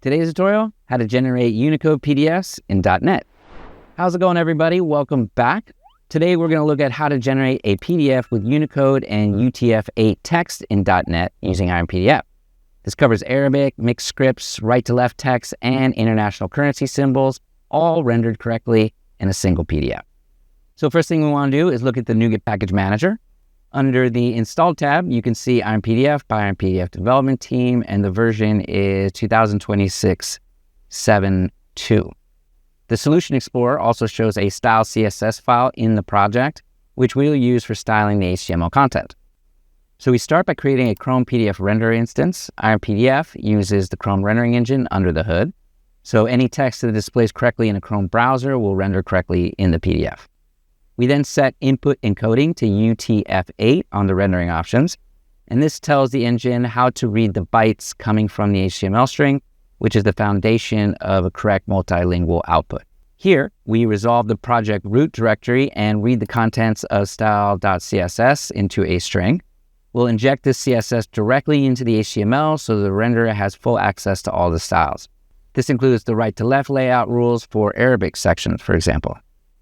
Today's tutorial, how to generate Unicode PDFs in .NET. How's it going, everybody? Welcome back. Today we're going to look at how to generate a PDF with Unicode and UTF-8 text in .NET using IronPDF. This covers Arabic, mixed scripts, right-to-left text, and international currency symbols, all rendered correctly in a single PDF. So first thing we want to do is look at the NuGet Package Manager. Under the Install tab, you can see IronPDF by IronPDF Development Team, and the version is 2026.7.2. The Solution Explorer also shows a style CSS file in the project, which we'll use for styling the HTML content. So we start by creating a Chrome PDF render instance. IronPDF uses the Chrome rendering engine under the hood, so any text that displays correctly in a Chrome browser will render correctly in the PDF. We then set input encoding to UTF-8 on the rendering options, and this tells the engine how to read the bytes coming from the HTML string, which is the foundation of a correct multilingual output. Here, we resolve the project root directory and read the contents of style.css into a string. We'll inject this CSS directly into the HTML so the renderer has full access to all the styles. This includes the right-to-left layout rules for Arabic sections, for example.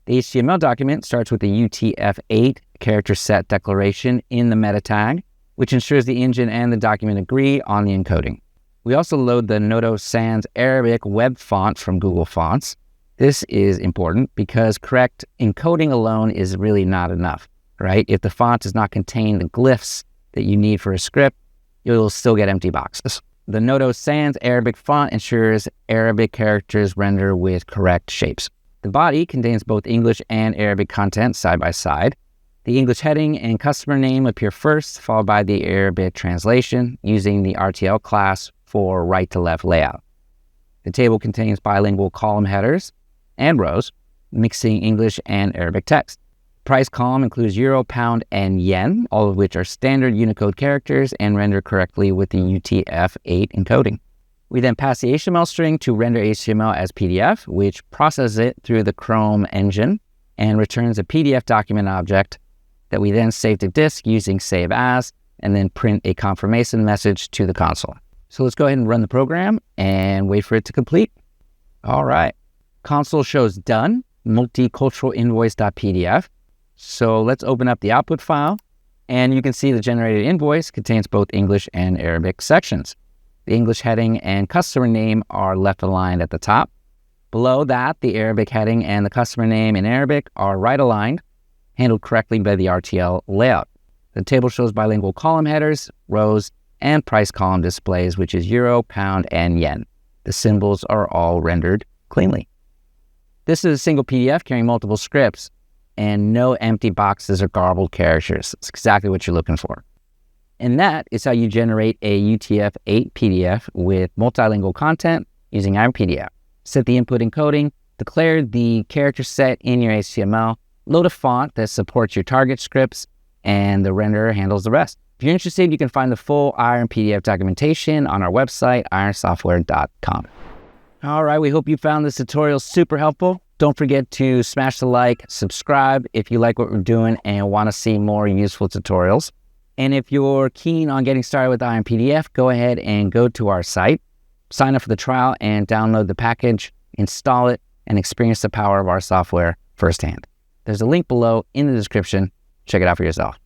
The HTML document starts with the UTF-8 character set declaration in the meta tag, which ensures the engine and the document agree on the encoding. We also load the Noto Sans Arabic web font from Google Fonts. This is important because correct encoding alone is really not enough, right? If the font does not contain the glyphs that you need for a script, you'll still get empty boxes. The Noto Sans Arabic font ensures Arabic characters render with correct shapes. The body contains both English and Arabic content side by side. The English heading and customer name appear first, followed by the Arabic translation using the RTL class for right-to-left layout. The table contains bilingual column headers and rows, mixing English and Arabic text. Price column includes euro, pound, and yen, all of which are standard Unicode characters and render correctly with the UTF-8 encoding. We then pass the HTML string to render HTML as PDF, which processes it through the Chrome engine and returns a PDF document object that we then save to disk using save as, and then print a confirmation message to the console. So let's go ahead and run the program and wait for it to complete. All right. Console shows done, multiculturalinvoice.pdf. So let's open up the output file, and you can see the generated invoice contains both English and Arabic sections. The English heading and customer name are left aligned at the top. Below that, the Arabic heading and the customer name in Arabic are right aligned, handled correctly by the RTL layout. The table shows bilingual column headers, rows, and price column displays, which is euro, pound, and yen. The symbols are all rendered cleanly. This is a single PDF carrying multiple scripts and no empty boxes or garbled characters. It's exactly what you're looking for. And that is how you generate a UTF-8 PDF with multilingual content using IronPDF. Set the input encoding, declare the character set in your HTML, load a font that supports your target scripts, and the renderer handles the rest. If you're interested, you can find the full IronPDF documentation on our website, ironsoftware.com. All right, we hope you found this tutorial super helpful. Don't forget to smash the like, subscribe if you like what we're doing and want to see more useful tutorials. And if you're keen on getting started with IronPDF, go ahead and go to our site, sign up for the trial, and download the package, install it, and experience the power of our software firsthand. There's a link below in the description. Check it out for yourself.